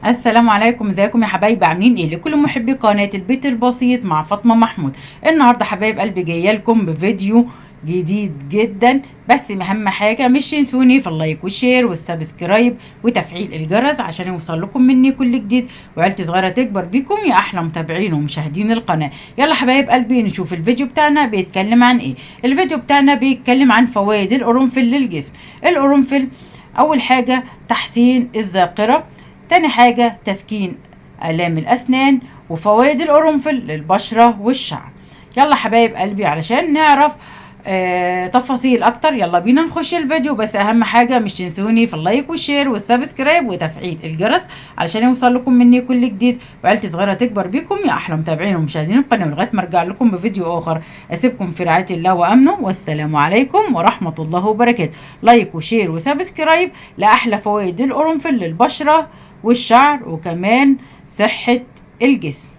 السلام عليكم، ازيكم يا حبايبي؟ عاملين ايه؟ لكل محبي قناه البيت البسيط مع فاطمه محمود. النهارده حبايب قلبي جايه لكم بفيديو جديد جدا، بس اهم حاجه مش تنسوني في اللايك والشير والسبسكرايب وتفعيل الجرس عشان يوصل لكم مني كل جديد، وعيلتي صغيره تكبر بيكم يا احلى متابعين ومشاهدين القناه. يلا حبايب قلبي نشوف الفيديو بتاعنا بيتكلم عن ايه. الفيديو بتاعنا بيتكلم عن فوائد القرنفل للجسم. القرنفل اول حاجه تحسين الذاكره، تاني حاجة تسكين آلام الأسنان، وفوائد القرنفل للبشرة والشعر. يلا حبايب قلبي علشان نعرف تفاصيل أكتر، يلا بينا نخش الفيديو. بس أهم حاجة مش تنسوني في اللايك والشير والسبسكرايب وتفعيل الجرس علشان يوصل لكم مني كل جديد، وعيلتي صغيرة تكبر بيكم يا أحلى متابعين ومشاهدين القناة. لغاية ما أرجع لكم بفيديو آخر أسيبكم في رعاية الله وأمنه، والسلام عليكم ورحمة الله وبركاته. لايك وشير وسبسكرايب لأحلى فوائد القرنفل للبشرة والشعر وكمان صحة الجسم.